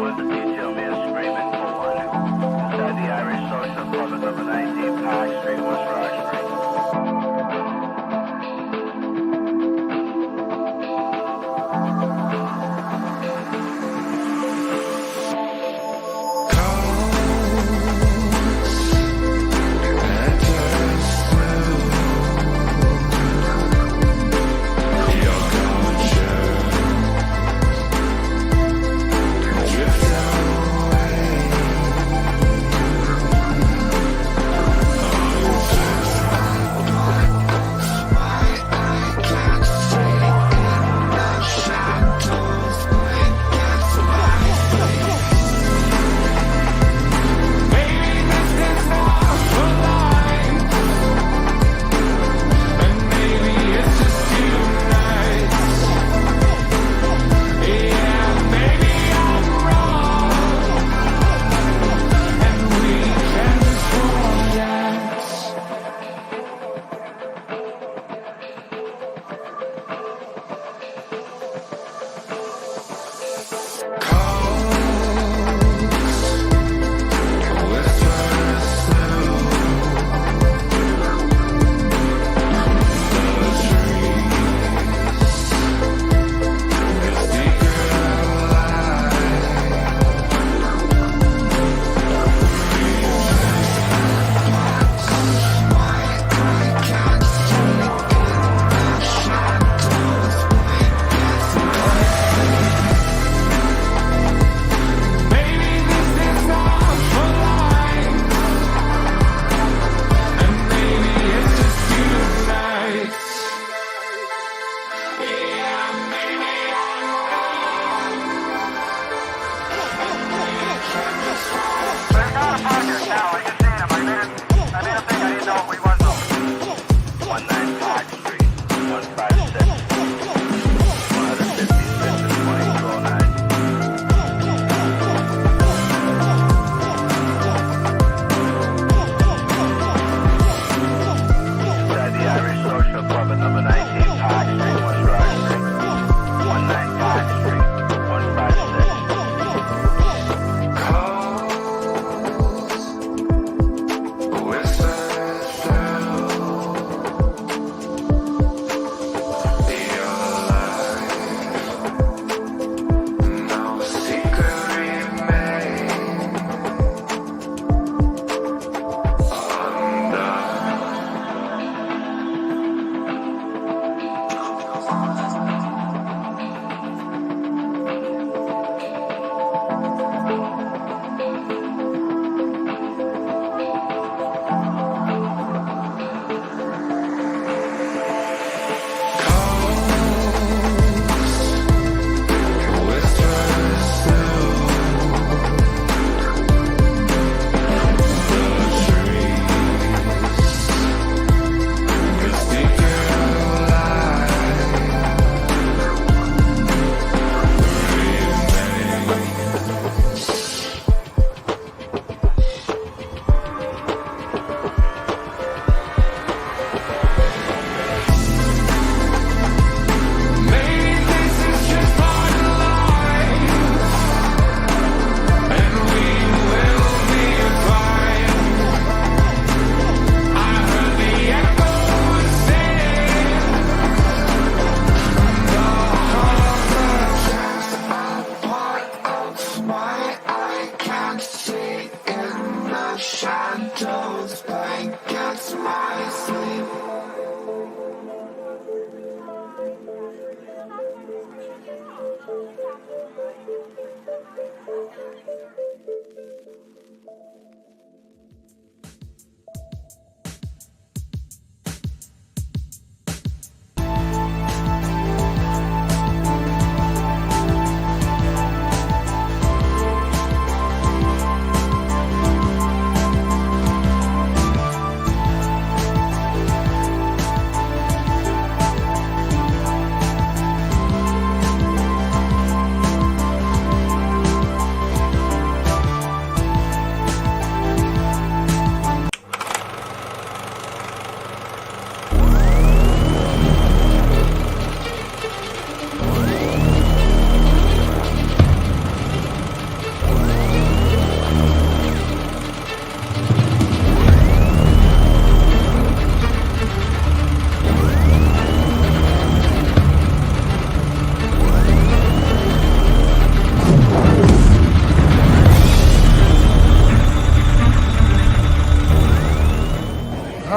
with the detail man screaming for one. Inside the Irish Social Club at number 19 Park Street, West Roxbury.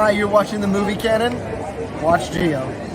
Hi, you're watching the movie Canon. Watch Gio.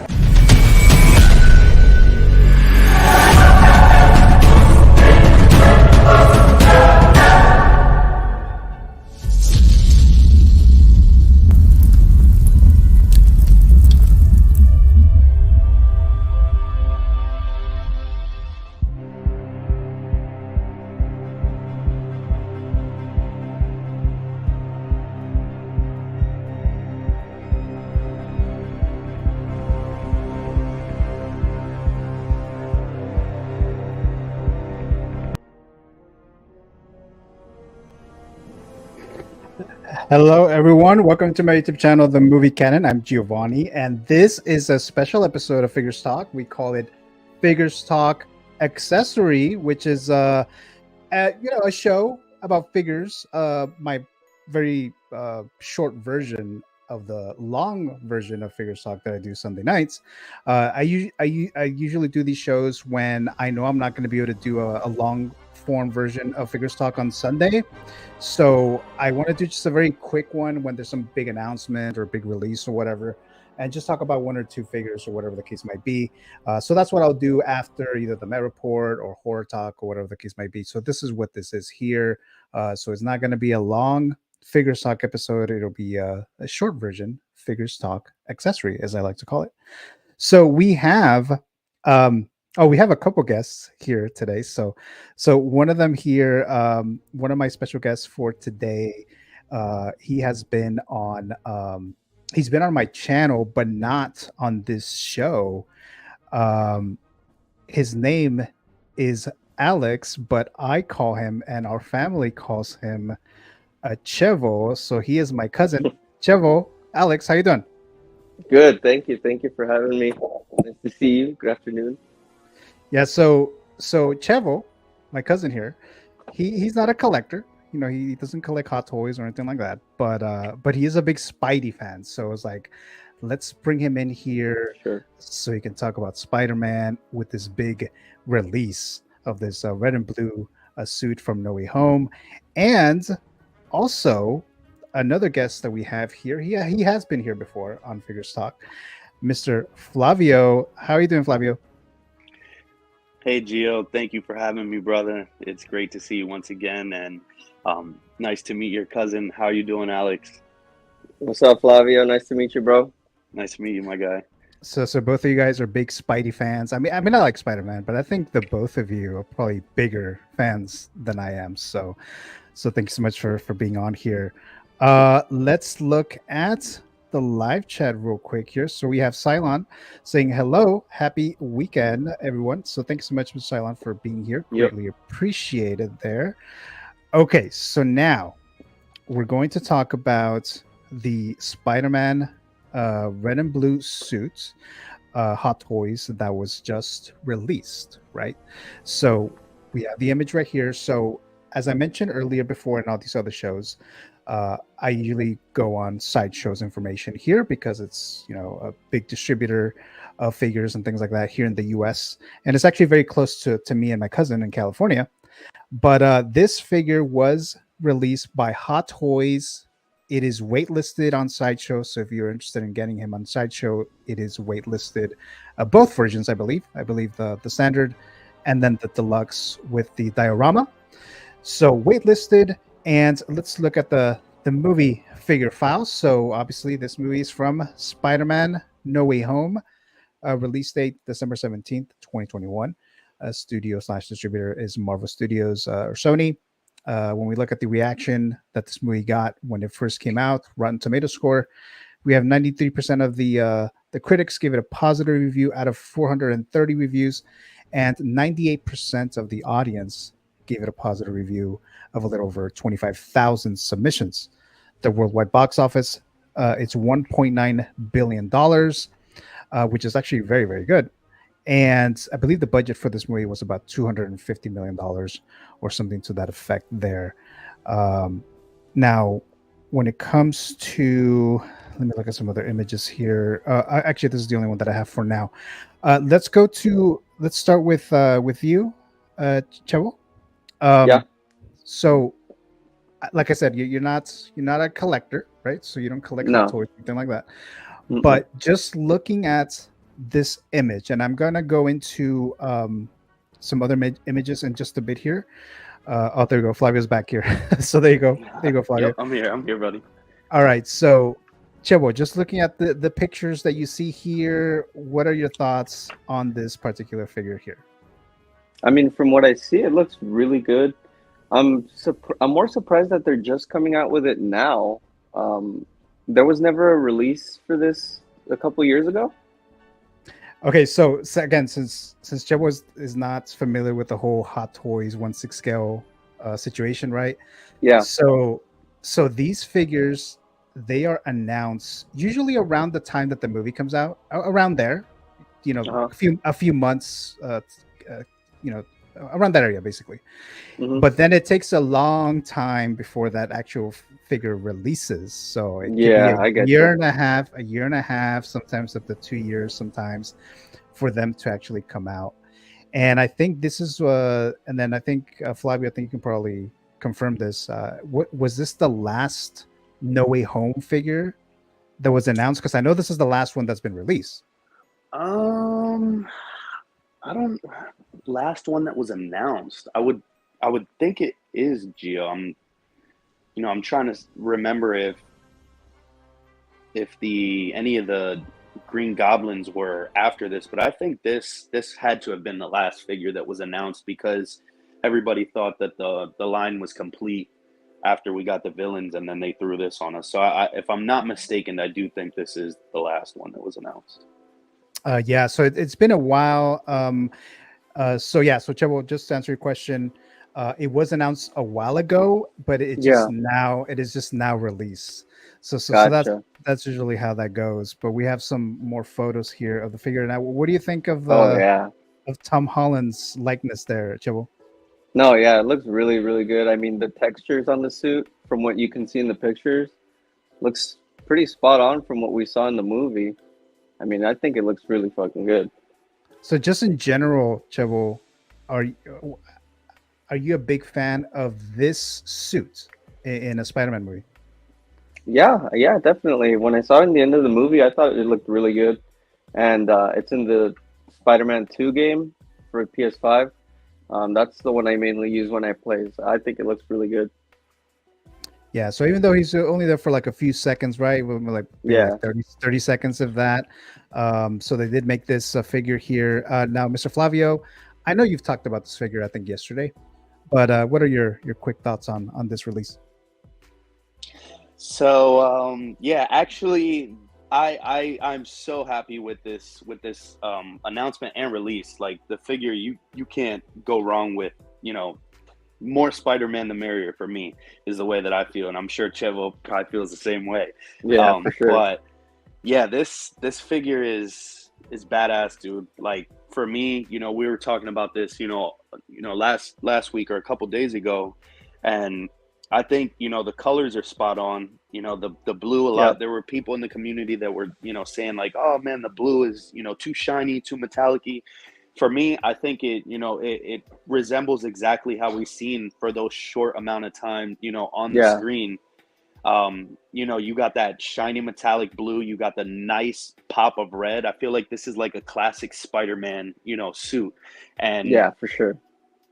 Hello, everyone. Welcome to my YouTube channel, The Movie Canon. I'm Giovanni, and this is a special episode of Figures Talk. We call it Figures Talk Accessory, which is a show about figures. My very short version of the long version of Figures Talk that I do Sunday nights. I usually do these shows when I know I'm not going to be able to do a long form version of Figures Talk on Sunday. So I want to do just a very quick one when there's some big announcement or big release or whatever, and just talk about one or two figures or whatever the case might be. So that's what I'll do after either the Met Report or Horror Talk or whatever the case might be. So this is what this is here. So it's not going to be a long Figures Talk episode. It'll be a short version, Figures Talk Accessory, as I like to call it. So we have we have a couple guests here today. So one of them here, one of my special guests for today, he has been on he's been on my channel, but not on this show. His name is Alex, but I call him and our family calls him Chevo. So he is my cousin. Chevo, Alex, how you doing? Good, thank you. Thank you for having me. Nice to see you. Good afternoon. Yeah, so Chevo, my cousin here, he's not a collector. You know, he doesn't collect hot toys or anything like that. But he is a big Spidey fan. So it's like, let's bring him in here so he can talk about Spider-Man with this big release of this red and blue suit from No Way Home, and also another guest that we have here. He has been here before on Figures Talk, Mr. Flavio. How are you doing, Flavio? Hey, Gio. Thank you for having me, brother. It's great to see you once again, and nice to meet your cousin. How are you doing, Alex? What's up, Flavio? Nice to meet you, bro. Nice to meet you, my guy. So both of you guys are big Spidey fans. I mean, I like Spider-Man, but I think the both of you are probably bigger fans than I am. So thank you so much for being on here. Let's look at the live chat real quick here. So we have Cylon saying hello, happy weekend, everyone. So thanks so much, Mr. Cylon, for being here. Greatly appreciated there. Okay, so now we're going to talk about the Spider-Man red and blue suit, Hot Toys, that was just released, right? So we have the image right here. So as I mentioned earlier before in all these other shows, I usually go on Sideshow's information here because it's, you know, a big distributor of figures and things like that here in the US. And it's actually very close to me and my cousin in California. But this figure was released by Hot Toys. It is waitlisted on Sideshow. So if you're interested in getting him on Sideshow, it is waitlisted. Both versions, I believe. I believe the standard and then the deluxe with the diorama. So waitlisted. And let's look at the movie figure file. So obviously this movie is from Spider-Man No Way Home. Release date December 17th, 2021. Studio/distributor is Marvel Studios or Sony. When we look at the reaction that this movie got when it first came out, Rotten Tomato score, we have 93% of the critics give it a positive review out of 430 reviews, and 98% of the audience gave it a positive review of a little over 25,000 submissions. The worldwide box office, it's $1.9 billion, which is actually very, very good. And I believe the budget for this movie was about $250 million or something to that effect there. Now, when it comes to, let me look at some other images here. Actually, this is the only one that I have for now. Let's start with you, Chevo. Yeah. So like I said, you're not a collector, right? So you don't collect Hot No. Toys, anything like that. Mm-mm. But just looking at this image, and I'm gonna go into some other images in just a bit here. Oh, there you go. Flavio's back here. So there you go. There you go, Flavio. Yep, I'm here, buddy. All right. So, Chebo, just looking at the pictures that you see here, what are your thoughts on this particular figure here? I mean, from what I see, it looks really good. I'm more surprised that they're just coming out with it now. There was never a release for this a couple years ago. Okay, so again, since Chebo is not familiar with the whole Hot Toys 1/6 scale situation, right? Yeah. So these figures, they are announced usually around the time that the movie comes out, around there, a few months, around that area basically. Mhm. But then it takes a long time before that actual figure releases. So it could Yeah, be I get a year you. and a half, sometimes up to 2 years, sometimes for them to actually come out. And I think this is, and then I think Flavio, I think you can probably confirm this. What was this the last No Way Home figure that was announced? Because I know this is the last one that's been released. I don't. Last one that was announced. I would think it is Gio. I'm trying to remember if any of the Green Goblins were after this, but I think this had to have been the last figure that was announced because everybody thought that the line was complete after we got the villains, and then they threw this on us. So if I'm not mistaken, I do think this is the last one that was announced. Yeah, so it's been a while. So Chebo, just to answer your question, it was announced a while ago, but it is just now released. So Gotcha. that's usually how that goes. But we have some more photos here of the figure. Now, what do you think of Oh yeah. of Tom Holland's likeness there, Chebo? No, yeah, it looks really, really good. I mean, the textures on the suit, from what you can see in the pictures, looks pretty spot on from what we saw in the movie. I mean, I think it looks really fucking good. So just in general, Chebo, are you a big fan of this suit in a Spider-Man movie? Yeah, yeah, definitely. When I saw it in the end of the movie, I thought it looked really good. And it's in the Spider-Man 2 game for PS5. That's the one I mainly use when I play. So I think it looks really good. Yeah, so even though he's only there for like a few seconds, right? Like, Yeah. 30 seconds of that. So they did make this figure here. Now, Mr. Flavio, I know you've talked about this figure, I think, yesterday. But what are your quick thoughts on this release? So yeah, actually, I'm so happy with this announcement and release. Like the figure, you can't go wrong with. More Spider-Man the merrier for me is the way that I feel, and I'm sure Chevo probably feels the same way. Yeah, for sure. But yeah, this figure is badass, dude. Like for me, we were talking about this, last week or a couple days ago, and I think the colors are spot on. The blue a lot. Yeah. There were people in the community that were saying like, oh man, the blue is too shiny, too metallic-y. For me, I think it resembles exactly how we've seen for those short amount of time, on the Yeah. screen. You got that shiny metallic blue, you got the nice pop of red. I feel like this is like a classic Spider-Man, suit. And Yeah, for sure.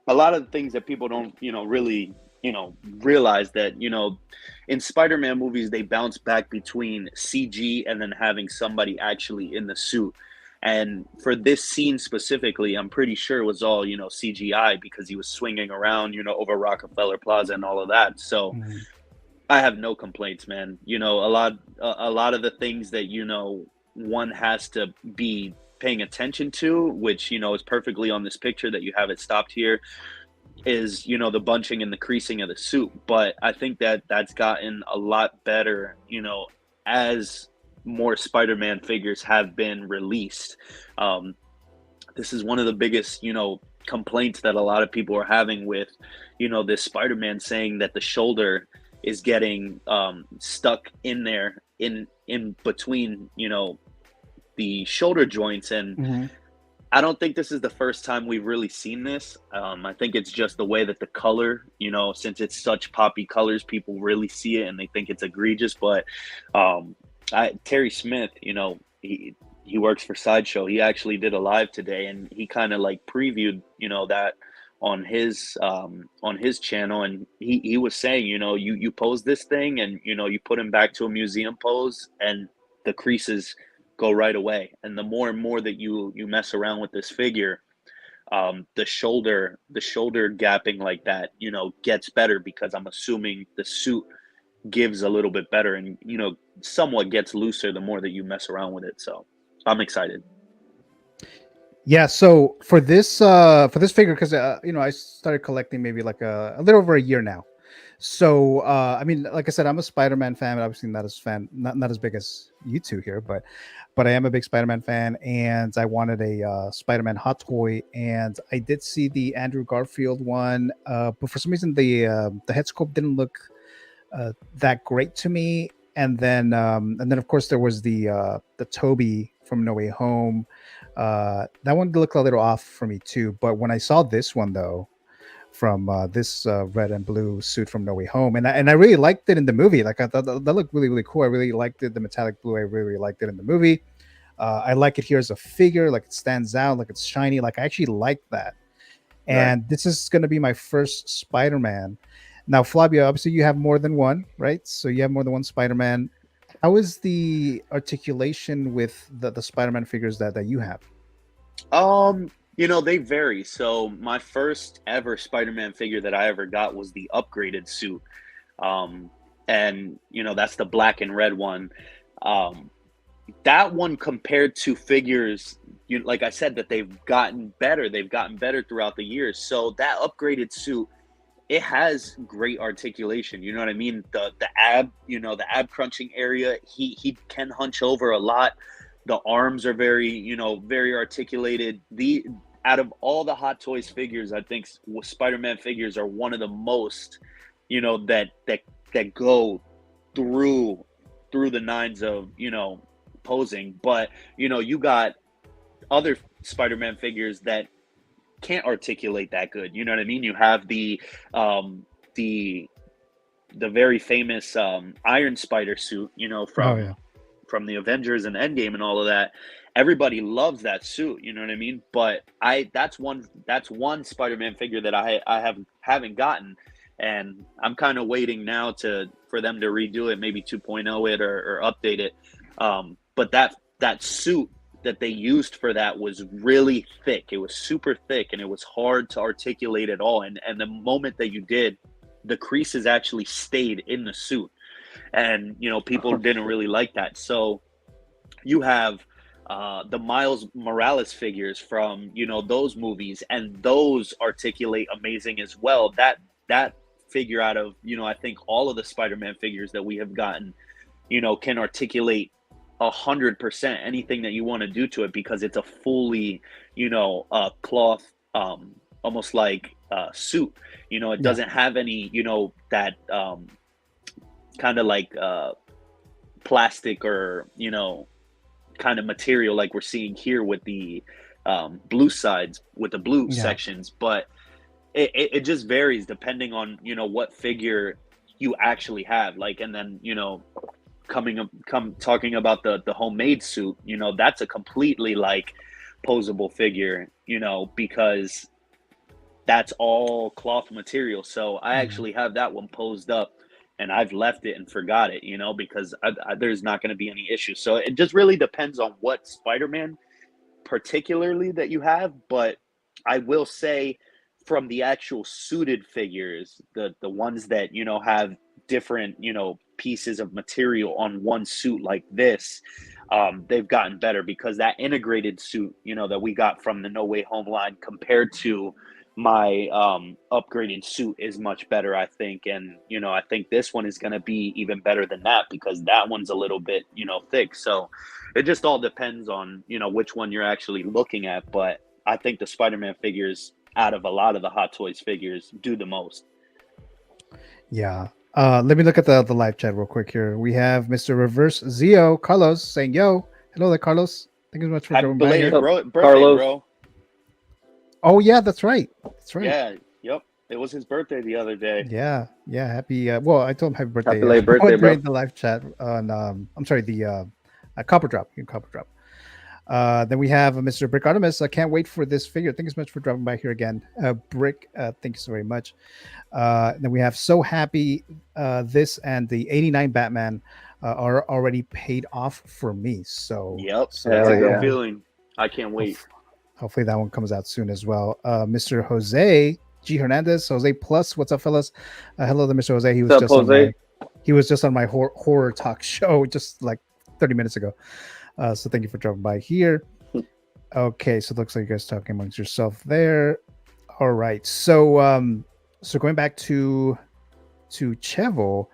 a lot of the things that people don't, really, realize that, in Spider-Man movies, they bounce back between CG and then having somebody actually in the suit. And for this scene specifically, I'm pretty sure it was all, CGI because he was swinging around, over Rockefeller Plaza and all of that. So I have no complaints, man. A lot of the things that, one has to be paying attention to, which, is perfectly on this picture that you have it stopped here, is, the bunching and the creasing of the suit. But I think that that's gotten a lot better, as more Spider-Man figures have been released. This is one of the biggest, complaints that a lot of people are having with, this Spider-Man, saying that the shoulder is getting stuck in there in between, the shoulder joints. And I don't think this is the first time we've really seen this. I think it's just the way that the color, since it's such poppy colors, people really see it and they think it's egregious. But Terry Smith, he works for Sideshow. He actually did a live today, and he kind of like previewed, that on his channel, and he was saying, you pose this thing, and you put him back to a museum pose, and the creases go right away. And the more and more that you mess around with this figure, the shoulder gapping like that, gets better, because I'm assuming the suit gives a little bit better, and somewhat gets looser the more that you mess around with it. So I'm excited. Yeah, so for this figure, because I started collecting maybe like a little over a year now. So I mean, like I said, I'm a Spider-Man fan, but obviously not as big as you two here, but I am a big Spider-Man fan, and I wanted a Spider-Man hot toy, and I did see the Andrew Garfield one, but for some reason the head sculpt didn't look that great to me. And then of course there was the Toby from No Way Home. That one looked a little off for me too. But when I saw this one though, from this red and blue suit from No Way Home, and I really liked it in the movie. Like I thought that looked really, really cool. I really liked it. The metallic blue, I really liked it in the movie. I like it here as a figure. Like it stands out. Like it's shiny. Like I actually like that. And this is going to be my first Spider-Man. Now, Flavio, obviously you have more than one, right? So you have more than one Spider-Man. How is the articulation with the Spider-Man figures that you have? They vary. So my first ever Spider-Man figure that I ever got was the upgraded suit. And that's the black and red one. That one, compared to figures, like I said, that they've gotten better throughout the years. So that upgraded suit, it has great articulation. You know what I mean? The ab crunching area, he can hunch over a lot. The arms are very, very articulated. Out of all the Hot Toys figures, I think Spider-Man figures are one of the most, that go through the nines of, posing. But, you got other Spider-Man figures that can't articulate that good. You know what I mean? You have the very famous Iron Spider suit, from the Avengers and Endgame and all of that. Everybody loves that suit, you know what I mean? But that's one Spider-Man figure that I haven't gotten, and I'm kind of waiting now for them to redo it, maybe 2.0 it or update it. But that suit that they used for that was really thick. It was super thick, and it was hard to articulate at all. And the moment that you did, the creases actually stayed in the suit. And, people didn't really like that. So you have the Miles Morales figures from, those movies, and those articulate amazing as well. That figure, out of, I think all of the Spider-Man figures that we have gotten, can articulate 100% anything that you want to do to it, because it's a fully, cloth, almost like suit. It doesn't have any, that kind of like plastic or, kind of material like we're seeing here with the blue sides, with the blue sections. But it just varies depending on, what figure you actually have. Like, and then, talking about the homemade suit, that's a completely like posable figure, because that's all cloth material. So I actually have that one posed up, and I've left it and forgot it, because there's not going to be any issue. So it just really depends on what Spider-Man particularly that you have. But I will say, from the actual suited figures, the ones that, have different, pieces of material on one suit like this, they've gotten better, because that integrated suit, that we got from the No Way Home line, compared to my upgraded suit, is much better, I think. And I think this one is going to be even better than that, because that one's a little bit thick. So it just all depends on which one you're actually looking at. But I think the Spider-Man figures, out of a lot of the Hot Toys figures, do the most. Yeah. Let me look at the live chat real quick here. We have Mr. Reverse Zio Carlos saying, "Yo, hello there, Carlos. Thank you so much for Happy coming by belated here." birthday, Carlos. bro. Oh yeah, that's right. That's right. Yeah, yep. It was his birthday the other day. Yeah, yeah. Happy. Well, I told him happy birthday. Happy late birthday, bro. during the live chat on. I'm sorry. The Copper Drop. Copper Drop. Then we have Mr. Brick Artemis. I can't wait for this figure. Thank you so much for dropping by here again. Brick, thank you so very much. Then we have So Happy. This and the 89 Batman are already paid off for me. So, Yep. so Hell That's a yeah. good feeling. I can't wait. hopefully that one comes out soon as well. Mr. Jose G. Hernandez. Jose Plus. What's up, fellas? Hello to Mr. Jose. He was What's up, just on Jose? he was just on my horror talk show just like 30 minutes ago. So thank you for dropping by here. Okay, so it looks like you guys talking amongst yourself there. All right, so so going back to Chevo.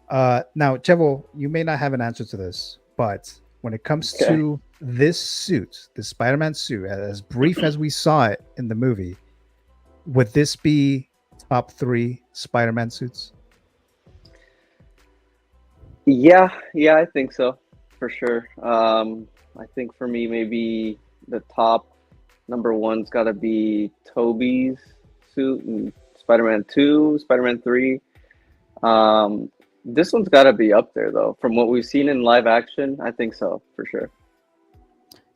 Now Chevo, you may not have an answer to this, but when it comes to this suit, the Spider-Man suit, as brief as we saw it in the movie, would this be top 3 Spider-Man suits? Yeah, I think so, for sure. I think for me, maybe the top number one's got to be Toby's suit and Spider-Man 2, Spider-Man 3. This one's got to be up there, though. From what we've seen in live action, I think so, for sure.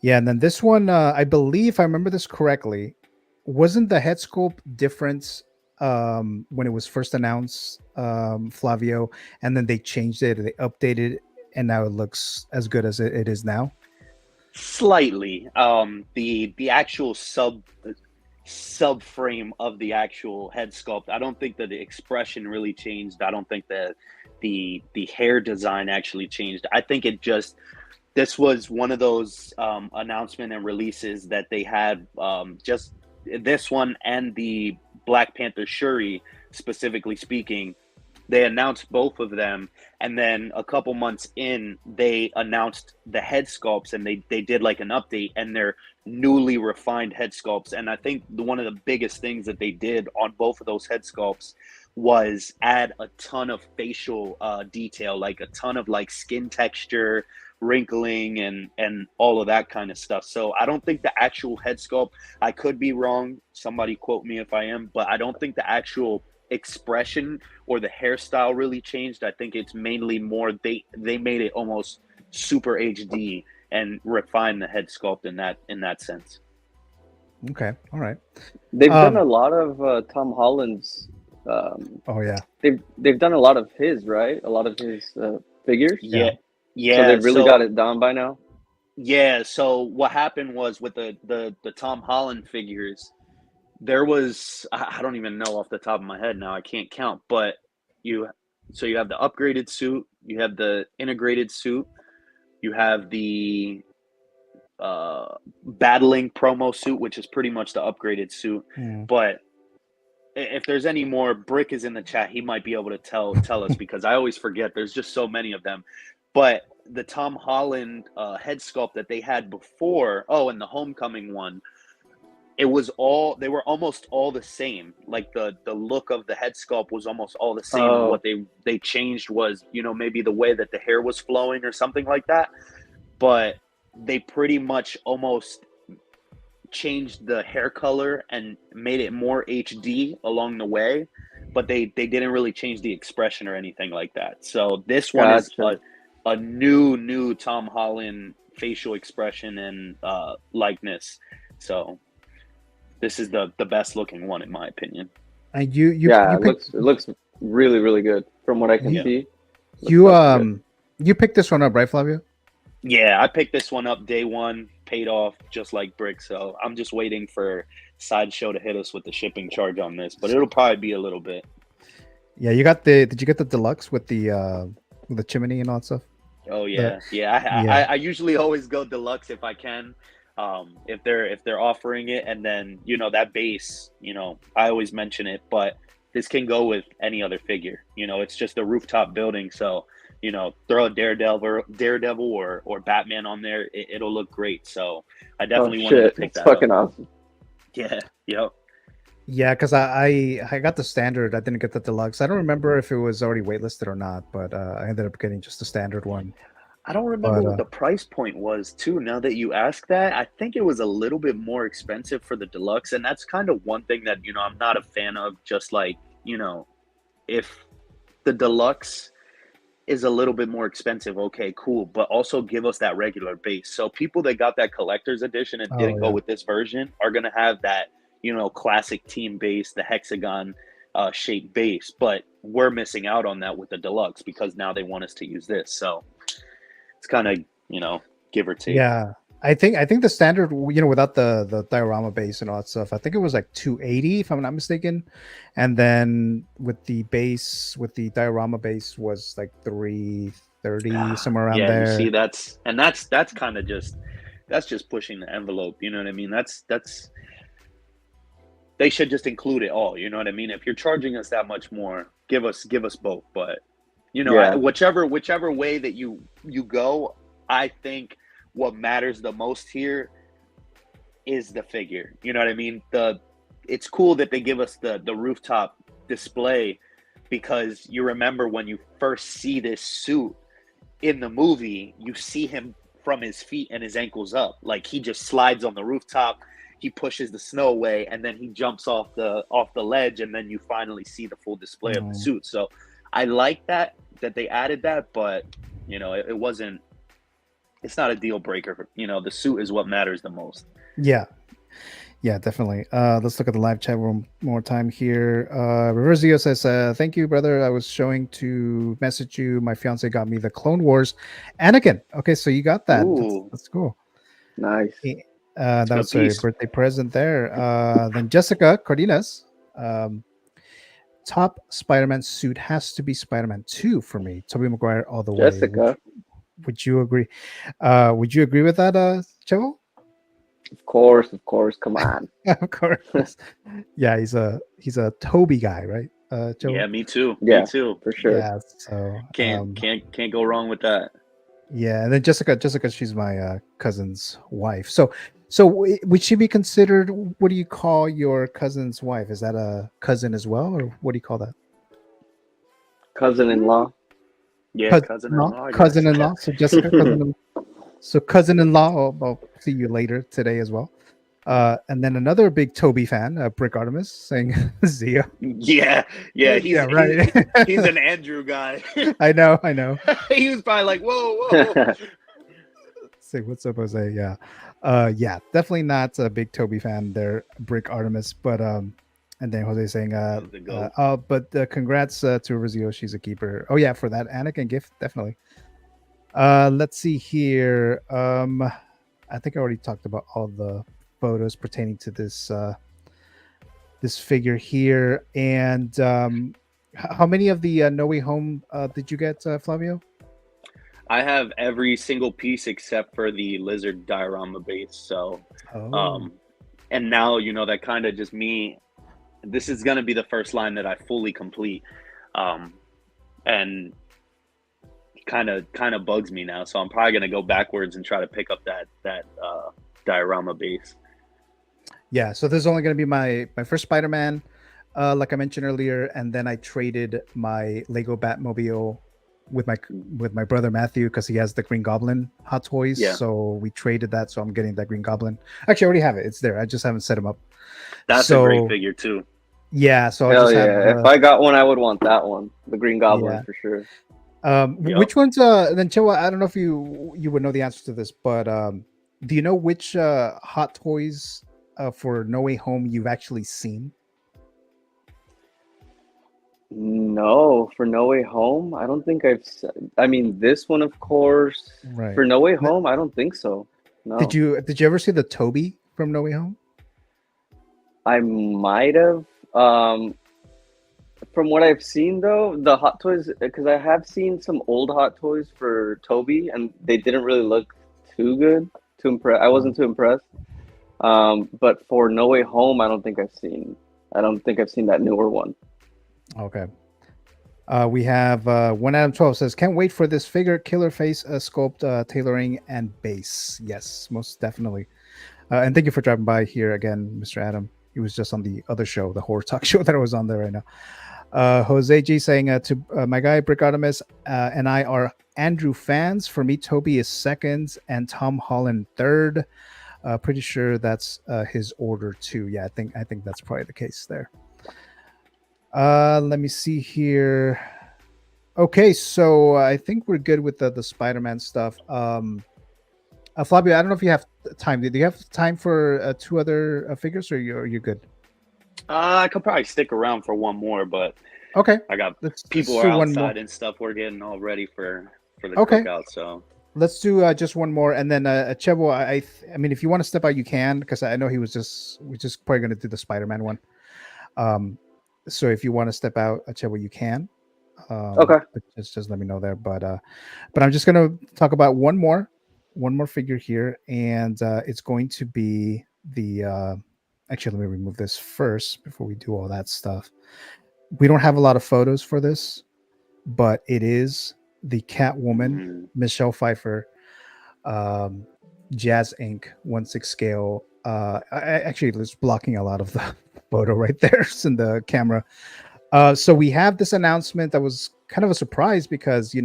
Yeah, and then this one, I believe, if I remember this correctly, wasn't the head sculpt different when it was first announced, Flavio, and then they changed it, they updated it, and now it looks as good as it is now? Slightly. The actual subframe of the actual head sculpt, I don't think that the expression really changed. I don't think that the hair design actually changed. I think it just, this was one of those announcement and releases that they had, just this one and the Black Panther Shuri, specifically speaking. They announced both of them, and then a couple months in, they announced the head sculpts, and they did like an update, and they're newly refined head sculpts. And I think one of the biggest things that they did on both of those head sculpts was add a ton of facial detail, like a ton of like skin texture, wrinkling, and all of that kind of stuff. So I don't think the actual head sculpt, I could be wrong, somebody quote me if I am, but I don't think the actual expression or the hairstyle really changed. I think it's mainly more they made it almost super HD and refined the head sculpt in that sense. Okay, all right. They've done a lot of Tom Holland's. Oh yeah, they've done a lot of his, right? A lot of his figures. Yeah. So they've really got it down by now. Yeah. So what happened was with the Tom Holland figures, there was, I don't even know off the top of my head now, I can't count, but you have the upgraded suit, you have the integrated suit, you have the battling promo suit, which is pretty much the upgraded suit. But if there's any more, Brick is in the chat, he might be able to tell us, because I always forget, there's just so many of them. But the Tom Holland head sculpt that they had before, and the Homecoming one, they were almost all the same. Like the look of the head sculpt was almost all the same. And what they changed was, maybe the way that the hair was flowing or something like that. But they pretty much almost changed the hair color and made it more HD along the way. But they didn't really change the expression or anything like that. So this one is a new Tom Holland facial expression and likeness. So this is the best looking one in my opinion. And it looks really, really good from what I can see. You picked this one up, right, Flavio? Yeah, I picked this one up day one, paid off just like Brick. So I'm just waiting for Sideshow to hit us with the shipping charge on this, but it'll probably be a little bit. Yeah, did you get the deluxe with the chimney and all that stuff? Oh yeah. I usually always go deluxe if I can. If they're offering it, and then that base, I always mention it, but this can go with any other figure. It's just a rooftop building, so throw a Daredevil or Batman on there, it'll look great. So I definitely wanted to pick that up. Fucking awesome. Yeah, yep. Yeah, because I got the standard. I didn't get the deluxe. I don't remember if it was already waitlisted or not, but I ended up getting just the standard one. I don't remember But what the price point was too. Now that you ask that, I think it was a little bit more expensive for the deluxe, and that's kind of one thing that I'm not a fan of. Just like if the deluxe is a little bit more expensive, okay, cool, but also give us that regular base. So people that got that collector's edition and oh didn't go yeah, with this version are gonna have that classic team base, the hexagon shaped base, but we're missing out on that with the deluxe because now they want us to use this. So it's kind of give or take. yeah. I think the standard, without the diorama base and all that stuff, I think it was like 280 if I'm not mistaken, and then with the diorama base was like 330 somewhere around Yeah, you see, there. that's kind of just pushing the envelope. You know what I mean? That's they should just include it all. You know what I mean? If you're charging us that much more, give us both. But Yeah. whichever way that you go, I think what matters the most here is the figure. You know what I mean? It's cool that they give us the rooftop display, because you remember when you first see this suit in the movie, you see him from his feet and his ankles up. Like he just slides on the rooftop, he pushes the snow away, and then he jumps off the ledge, and then you finally see the full display of the suit. So I like that they added that, but it wasn't. It's not a deal breaker. The suit is what matters the most. Yeah, definitely. Let's look at the live chat room more time here. Reversio says, thank you, brother. I was showing to message you. My fiance got me the Clone Wars Anakin. Okay, so you got that. Ooh. That's cool. Nice. That was a piece. birthday present there. Then Jessica Cardenas, top Spider-Man suit has to be Spider-Man 2 for me. Tobey Maguire all the way. Jessica. Would you agree? Would you agree with that, Chevo? Of course. Come on. Of course. Yeah, he's a Toby guy, right? Joe? Yeah, me too. Yeah. Me too. For sure. Yeah, so Can't go wrong with that. yeah, and then Jessica, she's my cousin's wife. So would she be considered? What do you call your cousin's wife? Is that a cousin as well, or what do you call that? Cousin-in-law. Yeah, cousin-in-law. I guess. Cousin-in-law. So Jessica, cousin-in-law. So cousin-in-law. I'll see you later today as well. And then another big Toby fan, Brick Artemis, saying Zia. Yeah. He's right. he's an Andrew guy. I know. He was probably like, whoa. Say what's up, Jose? Yeah. Definitely not a big Toby fan there, Brick Artemis. But and then Jose saying but congrats to Rizio, she's a keeper. Oh yeah, for that Anakin gift, definitely. Let's see here. I think I already talked about all the photos pertaining to this this figure here. And how many of the No Way Home did you get, Flavio? I have every single piece except for the lizard diorama base. So and now that kind of just me. This is gonna be the first line that I fully complete. And kind of bugs me now, so I'm probably gonna go backwards and try to pick up that diorama base. Yeah, so this is only gonna be my first Spider-Man, like I mentioned earlier, and then I traded my Lego Batmobile with my brother Matthew because he has the Green Goblin Hot Toys. Yeah. So we traded that, so I'm getting that Green Goblin. Actually, I already have it. It's there. I just haven't set him up. That's a great figure too. Yeah, so Hell I just yeah. If I got one, I would want that one. The Green Goblin for sure. Which ones then Chewa, I don't know if you would know the answer to this, but do you know which Hot Toys for No Way Home you've actually seen? No, for No Way Home, I don't think I mean this one, of course. Right. For No Way Home, I don't think so. No. Did you ever see the Toby from No Way Home? I might have. From what I've seen though, the Hot Toys, because I have seen some old Hot Toys for Toby, and they didn't really look too good. I wasn't too impressed. But for No Way Home, I don't think I've seen that newer one. Okay. We have 1 Adam 12 says, can't wait for this figure, killer face sculpt, tailoring, and base. Yes, most definitely. And thank you for dropping by here again, Mr. Adam. He was just on the other show, the Horror Talk show that I was on there right now. Jose G saying to my guy Brick Artemis and I are Andrew fans. For me, Toby is second and Tom Holland third. Pretty sure that's his order too. Yeah, I think that's probably the case there. Let me see here. Okay, so I think we're good with the Spider-Man stuff. Flavio, I don't know if you have time. Do you have time for two other figures, or you're good? I could probably stick around for one more, but Okay, I got let's people do are one more. outside and stuff. We're getting all ready for the Okay. cookout. So Let's do just one more, and then Chebo. I mean, if you want to step out, you can, because I know we're just probably going to do the Spider-Man one. So if you want to step out, Chebo, you can. Okay. But just let me know there. But I'm just gonna talk about one more figure here, and it's going to be the. Actually, let me remove this first before we do all that stuff. We don't have a lot of photos for this, but it is the Catwoman, Michelle Pfeiffer, Jazz Inc. 1/6 scale. Actually, it's blocking a lot of the photo right there. It's in the camera. So we have this announcement that was kind of a surprise because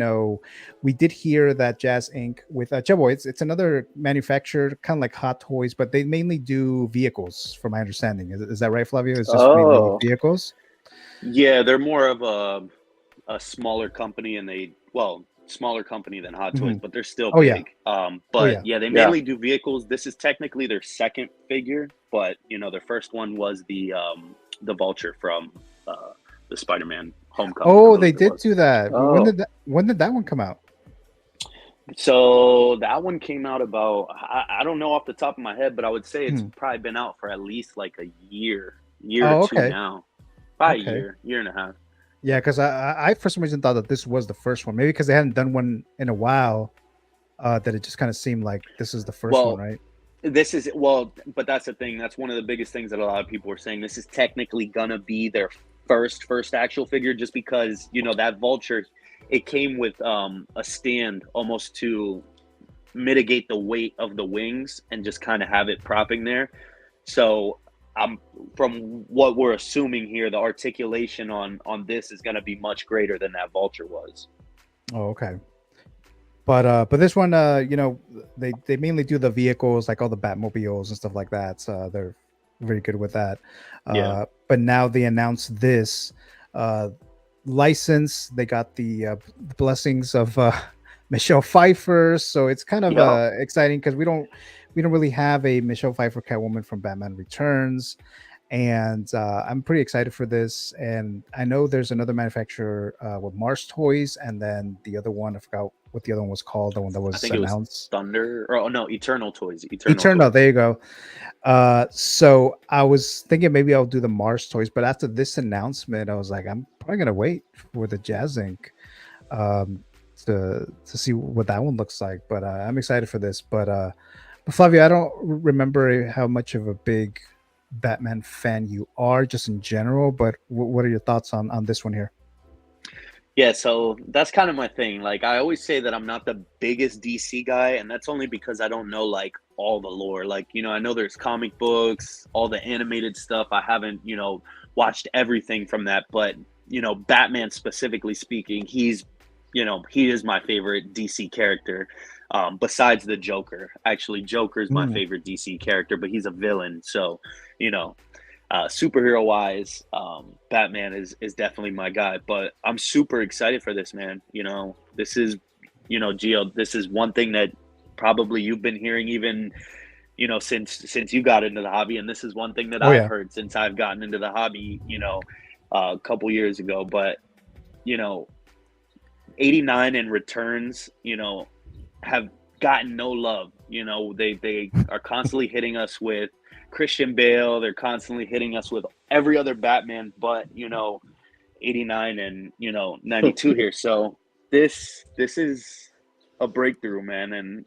we did hear that Jazz Inc. with Chebo, it's another manufacturer, kind of like Hot Toys, but they mainly do vehicles, from my understanding. Is that right, Flavio? It's just mainly vehicles. yeah, they're more of a smaller company, and smaller company than Hot Toys, but they're still big. But they mainly do vehicles. This is technically their second figure, but their first one was the Vulture from the Spider-Man Homecoming. Oh, they did do that. Oh. When did that one come out? So that one came out about, I don't know off the top of my head, but I would say it's probably been out for at least like a year or two now. Probably a year and a half. Yeah, because I for some reason thought that this was the first one. Maybe because they hadn't done one in a while, that it just kind of seemed like this is the first one, right? This is, but that's the thing. That's one of the biggest things that a lot of people are saying. This is technically gonna be their first actual figure, just because that Vulture, it came with a stand almost to mitigate the weight of the wings and just kind of have it propping there. So from what we're assuming here, the articulation on this is going to be much greater than that Vulture was. Oh, okay. But this one, they mainly do the vehicles, like all the Batmobiles and stuff like that. So they're very good with that. But now they announced this license. They got the blessings of Michelle Pfeiffer, so it's kind of exciting because we don't really have a Michelle Pfeiffer Catwoman from Batman Returns, and I'm pretty excited for this. And I know there's another manufacturer with Mars Toys, and then the other one, I forgot what the other one was called, the one that was announced. It was Thunder, or no, Eternal Toys. Eternal, there you go. So I was thinking maybe I'll do the Mars Toys, but after this announcement, I was like, I'm probably gonna wait for the Jazz Inc. To see what that one looks like. But I'm excited for this. But Flavio, I don't remember how much of a big Batman fan you are, just in general. But what are your thoughts on this one here? Yeah, so that's kind of my thing. Like, I always say that I'm not the biggest DC guy, and that's only because I don't know like all the lore. Like, I know there's comic books, all the animated stuff. I haven't, watched everything from that, but Batman specifically speaking, he is my favorite DC character. Besides the Joker. Actually, Joker is my favorite DC character, but he's a villain. So, superhero wise, Batman is definitely my guy. But I'm super excited for this, man. This is, Gio, this is one thing that probably you've been hearing even, since you got into the hobby. And this is one thing that I've heard since I've gotten into the hobby, a couple years ago. But, 89 and Returns, have gotten no love. They are constantly hitting us with Christian Bale. They're constantly hitting us with every other Batman, but 89 and 92 here. So this is a breakthrough, man. And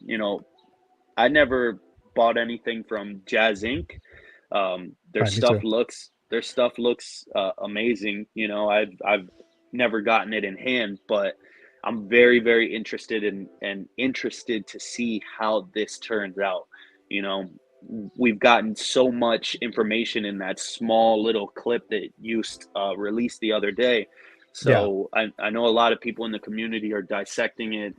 I never bought anything from Jazz Inc. Their stuff looks amazing. I've never gotten it in hand, but I'm very, very interested interested to see how this turns out. We've gotten so much information in that small little clip that you released the other day. So I know a lot of people in the community are dissecting it.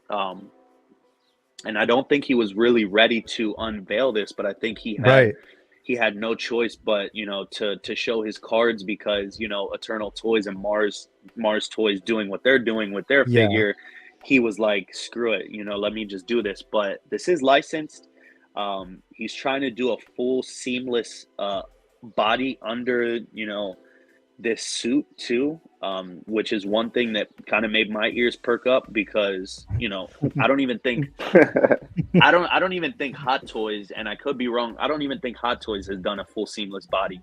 And I don't think he was really ready to unveil this, but I think Right. he had no choice but, you know, to show his cards, because, you know, Eternal Toys and Mars Toys doing what they're doing with their Yeah. figure. He was like, screw it, you know, let me just do this. But this is licensed. He's trying to do a full seamless body under, you know, this suit too, which is one thing that kind of made my ears perk up, because, you know, I don't even think I don't even think Hot Toys, and I could be wrong, I don't even think Hot Toys has done a full seamless body.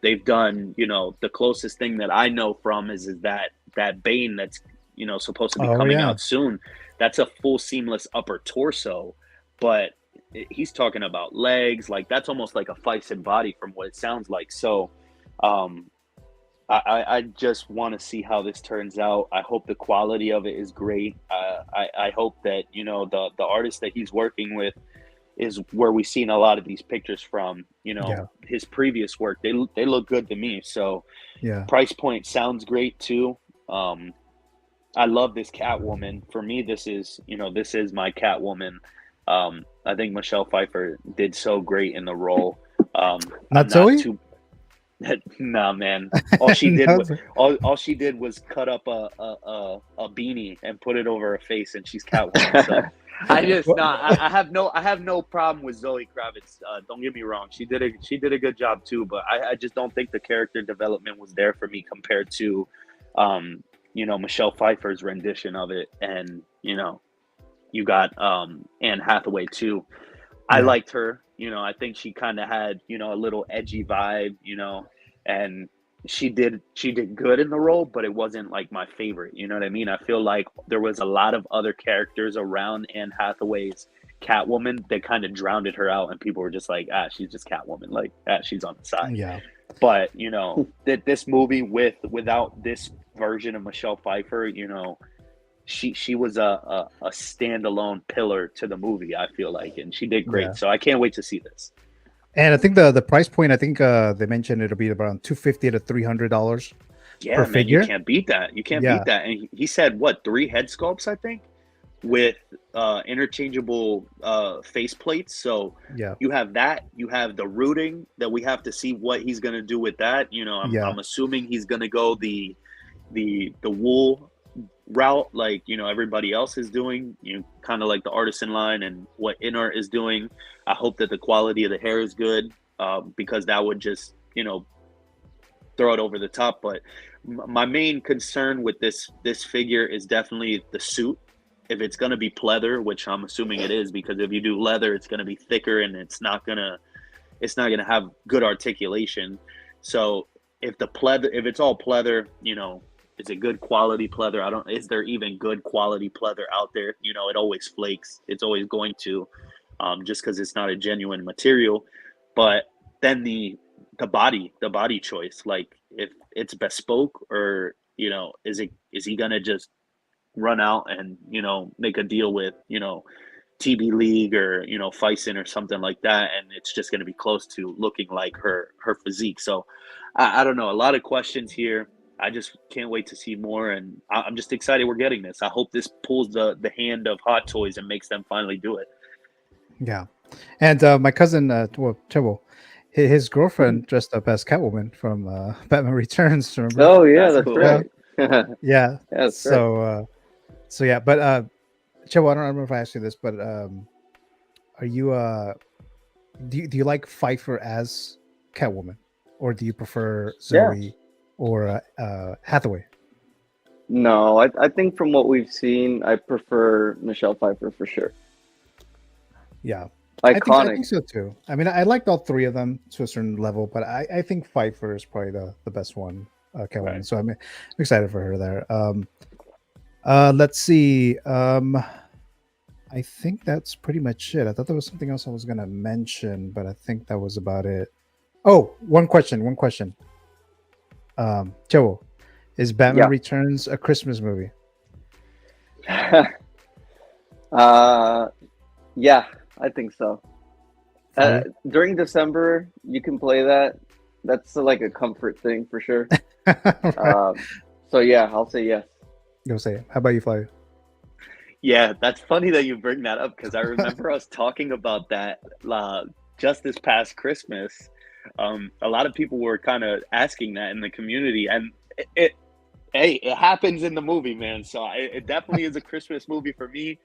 They've done, you know, the closest thing that I know from is that Bane that's, you know, supposed to be coming out soon. That's a full seamless upper torso, but he's talking about legs, like that's almost like a Fison body from what it sounds like. So I just want to see how this turns out. I hope the quality of it is great. I hope that, you know, the artist that he's working with is where we've seen a lot of these pictures from, you know, his previous work. They look good to me. So price point sounds great too. I love this Catwoman. For me, this is my Catwoman. I think Michelle Pfeiffer did so great in the role. Not Zoe? Nah, man. All she did all she did was cut up a beanie and put it over her face, and she's Catwoman. So I have no problem with Zoe Kravitz. Don't get me wrong. She did a good job too, but I just don't think the character development was there for me compared to you know, Michelle Pfeiffer's rendition of it. And, you know, you got Anne Hathaway too. I liked her. You know, I think she kind of had, you know, a little edgy vibe, you know, and she did good in the role, but it wasn't like my favorite. You know what I mean? I feel like there was a lot of other characters around Anne Hathaway's Catwoman that kind of drowned her out, and people were just like, she's just Catwoman, like, she's on the side. Yeah. But, you know, that this movie without this version of Michelle Pfeiffer, you know, she was a standalone pillar to the movie, I feel like, and she did great. So I can't wait to see this. And I think the price point, I think they mentioned it'll be around $250 to $300 per figure. You can't beat that. You can't beat that. And he said, what, 3 head sculpts, I think, with interchangeable face plates. So you have that. You have the rooting that we have to see what he's going to do with that. You know, I'm assuming he's going to go the wool route, like, you know, everybody else is doing, you know, kind of like the artisan line and what Inart is doing. I hope that the quality of the hair is good, because that would just, you know, throw it over the top. But my main concern with this figure is definitely the suit. If it's going to be pleather, which I'm assuming it is, because if you do leather, it's going to be thicker and it's not going to have good articulation. So if it's all pleather, you know, is it good quality pleather? Is there even good quality pleather out there? You know, it always flakes. It's always going to, just because it's not a genuine material. But then the body choice, like if it's bespoke, or, you know, is he gonna just run out and, you know, make a deal with, you know, TB League or, you know, Fison or something like that, and it's just going to be close to looking like her physique. So I don't know, a lot of questions here. I just can't wait to see more, and I'm just excited we're getting this. I hope this pulls the hand of Hot Toys and makes them finally do it. Yeah. And my cousin, Chebo, his girlfriend dressed up as Catwoman from Batman Returns. Remember? Oh yeah, that's cool. right. Yeah. That's so yeah, but Chebo, I don't remember if I asked you this, but are you do you like Pfeiffer as Catwoman, or do you prefer Zoe or Hathaway? No, I think from what we've seen, I prefer Michelle Pfeiffer for sure. Yeah. Iconic. I think so too. I mean, I liked all 3 of them to a certain level, but I think Pfeiffer is probably the best one, Catwoman. Right. So I'm excited for her there. Let's see. I think that's pretty much it. I thought there was something else I was going to mention, but I think that was about it. Oh, one question. Joe, is Batman Returns a Christmas movie? Yeah, I think so. During December, you can play that. That's like a comfort thing for sure. Right. So yeah, I'll say yes. Go say it. How about you, Flavio? Yeah, that's funny that you bring that up because I remember us talking about that just this past Christmas. A lot of people were kind of asking that in the community, and hey, it happens in the movie, man. So it definitely is a Christmas movie for me.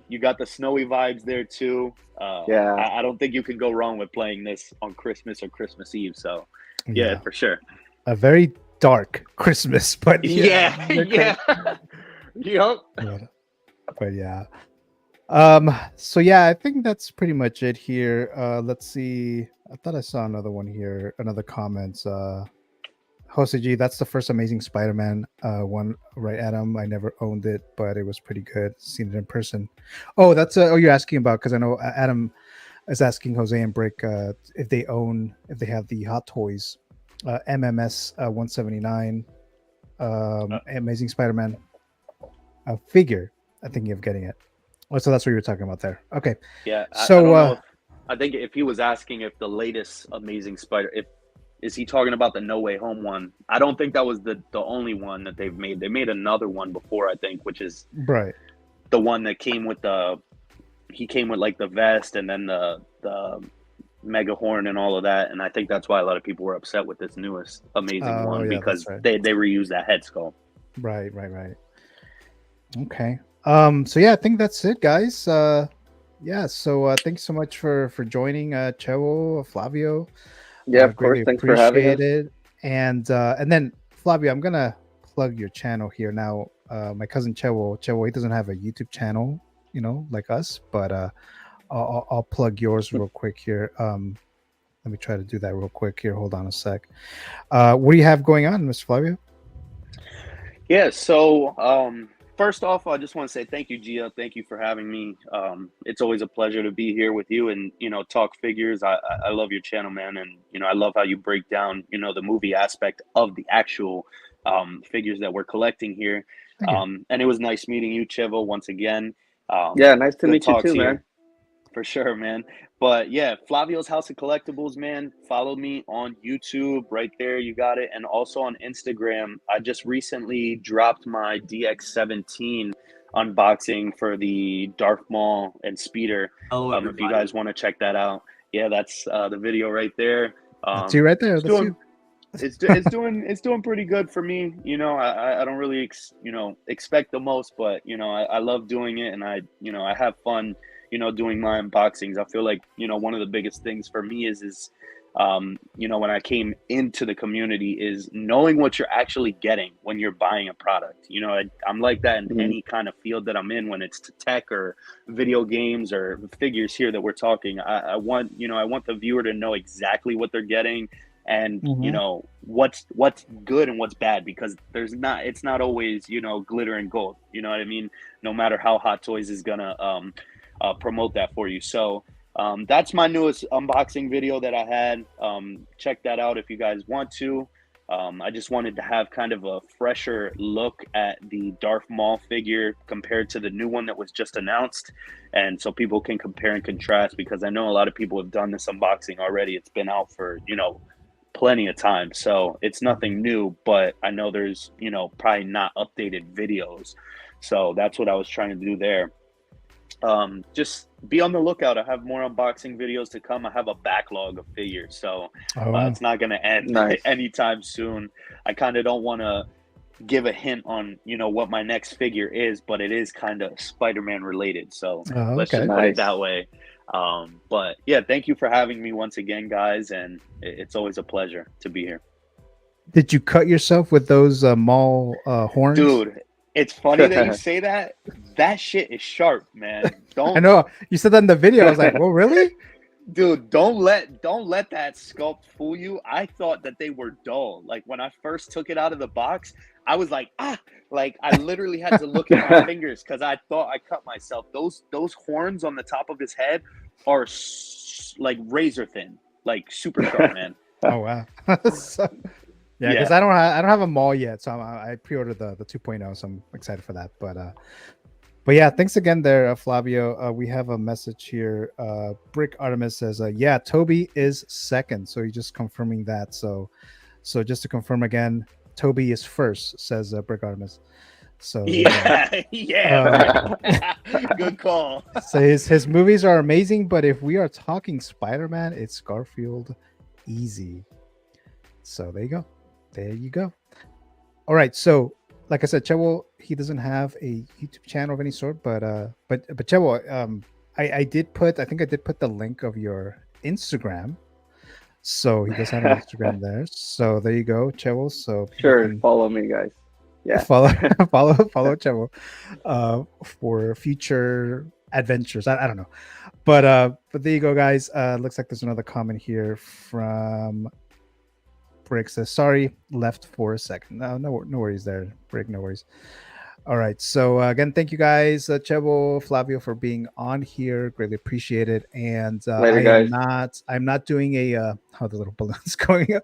You got the snowy vibes there too. Yeah. I don't think you can go wrong with playing this on Christmas or Christmas Eve. So yeah, for sure. A very dark Christmas, but Yeah, yeah. Yep. But yeah. So yeah, I think that's pretty much it here. Let's see. I thought I saw another one here, another comments. Jose G, that's the first Amazing Spider-Man one, right, Adam? I never owned it, but it was pretty good. Seen it in person. Oh, that's you're asking about, because I know Adam is asking Jose and Brick if they have the Hot Toys MMS 179 Amazing Spider-Man figure. I think you're getting it. Oh, so that's what you were talking about there. Okay. Yeah. So I don't know I think if he was asking if the latest Amazing Spider, is he talking about the No Way Home one? I don't think that was the only one that they've made. They made another one before, I think, which is right, the one that came with he came with like the vest and then the mega horn and all of that. And I think that's why a lot of people were upset with this newest Amazing one, because right. they reused that head sculpt. Right. Okay. So yeah, I think that's it, guys. Yeah. So thanks so much for joining, Chewo, Flavio. Yeah, of course. Thanks for having us. It. And then Flavio, I'm gonna plug your channel here now. My cousin Chewo, he doesn't have a YouTube channel, like us, but I'll plug yours real quick here. Let me try to do that real quick here. Hold on a sec. What do you have going on, Mr. Flavio? Yeah, so first off, I just want to say thank you, Gio. Thank you for having me. It's always a pleasure to be here with you and, talk figures. I love your channel, man. And, I love how you break down, the movie aspect of the actual figures that we're collecting here. And it was nice meeting you, Chevo, once again. Yeah, nice to meet you too, man. For sure, man. But yeah, Flavio's House of Collectibles, man. Follow me on YouTube right there. You got it. And also on Instagram. I just recently dropped my DX17 unboxing for the Darth Maul and Speeder. Hello, if you guys want to check that out. Yeah, that's the video right there. That's you right there. It's doing pretty good for me. I don't really expect the most, but I love doing it, and I have fun doing my unboxings. I feel like one of the biggest things for me is when I came into the community is knowing what you're actually getting when you're buying a product. I'm like that in any kind of field that I'm in, when it's to tech or video games or figures here that we're talking. I want the viewer to know exactly what they're getting, and what's good and what's bad, because it's not always glitter and gold. You know what I mean? No matter how Hot Toys is gonna promote that for you. So that's my newest unboxing video that I had. Check that out if you guys want to. I just wanted to have kind of a fresher look at the Darth Maul figure compared to the new one that was just announced, and so people can compare and contrast, because I know a lot of people have done this unboxing already. It's been out for plenty of time, so it's nothing new, but I know there's probably not updated videos, so that's what I was trying to do there. Just be on the lookout. I have more unboxing videos to come. I have a backlog of figures, so it's not going to end anytime soon. I kind of don't want to give a hint on what my next figure is, but it is kind of Spider-Man related, so let's just put it that way. But yeah, thank you for having me once again, guys, and it's always a pleasure to be here. Did you cut yourself with those Maul horns? Dude, it's funny that you say that. That shit is sharp, man. I know you said that in the video. I was like, "Well, really?" Dude, don't let that sculpt fool you. I thought that they were dull. Like when I first took it out of the box, I was like, like I literally had to look at my fingers because I thought I cut myself. Those horns on the top of his head are like razor thin, like super sharp, man. Oh wow. Yeah, because I don't have a Maul yet, so I pre-ordered the 2.0, so I'm excited for that. But yeah, thanks again there, Flavio. We have a message here. Brick Artemis says, yeah, Toby is second, so he's just confirming that. So just to confirm again, Toby is first, says Brick Artemis. So there you go. Yeah, yeah. Good call. So his movies are amazing, but if we are talking Spider-Man, it's Garfield easy. So there you go. There you go. All right. So like I said, Chewo, he doesn't have a YouTube channel of any sort, but Chewo, I did put the link of your Instagram. So he does have an Instagram there. So there you go, Chewo. So Sure, follow me, guys. Yeah. follow Chewo for future adventures. I don't know. But there you go, guys. Looks like there's another comment here from Brick. Says sorry, left for a second. No worries there, Brick. No worries. All right. So again, thank you guys, Chevo, Flavio, for being on here. Greatly appreciate it. And Later, guys. I'm not doing a how the little balloons going up.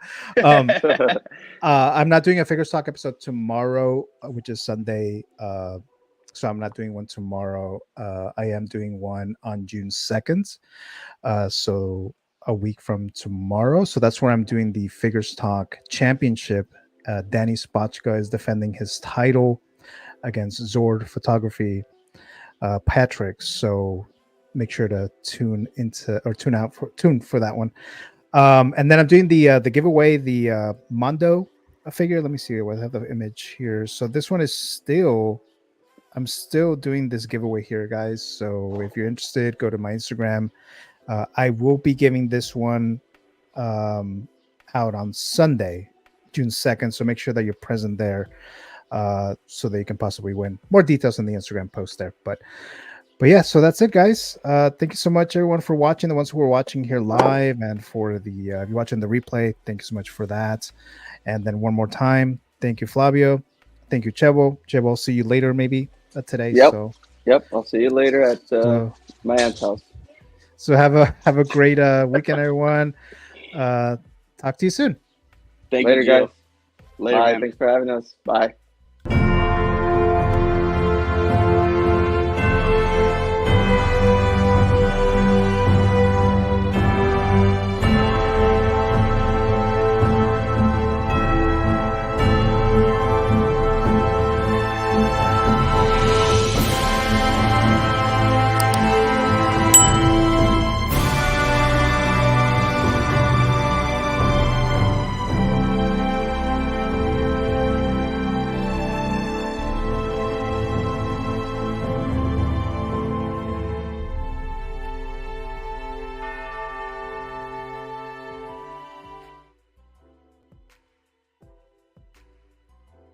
I'm not doing a Figures Talk episode tomorrow, which is Sunday. So I'm not doing one tomorrow. I am doing one on June 2nd. So a week from tomorrow. So that's where I'm doing the Figures Talk Championship. Danny SPOTCHKA is defending his title against ZORD Photography, Patrick. So make sure to tune for that one. And then I'm doing the giveaway, the Mondo figure. Let me see. I have the image here. So this one is I'm still doing this giveaway here, guys. So if you're interested, go to my Instagram. I will be giving this one out on Sunday, June 2nd. So make sure that you're present there so that you can possibly win. More details in the Instagram post there. But yeah, so that's it, guys. Thank you so much, everyone, for watching. The ones who are watching here live, and for the if you're watching the replay, thank you so much for that. And then one more time, thank you, Flavio. Thank you, Chevo. Chevo, I'll see you later, maybe today. Yep. So I'll see you later at my aunt's house. So have a great weekend, everyone. Talk to you soon. Thank Later, you, Gio. guys. Later, Bye. man. Thanks for having us. Bye.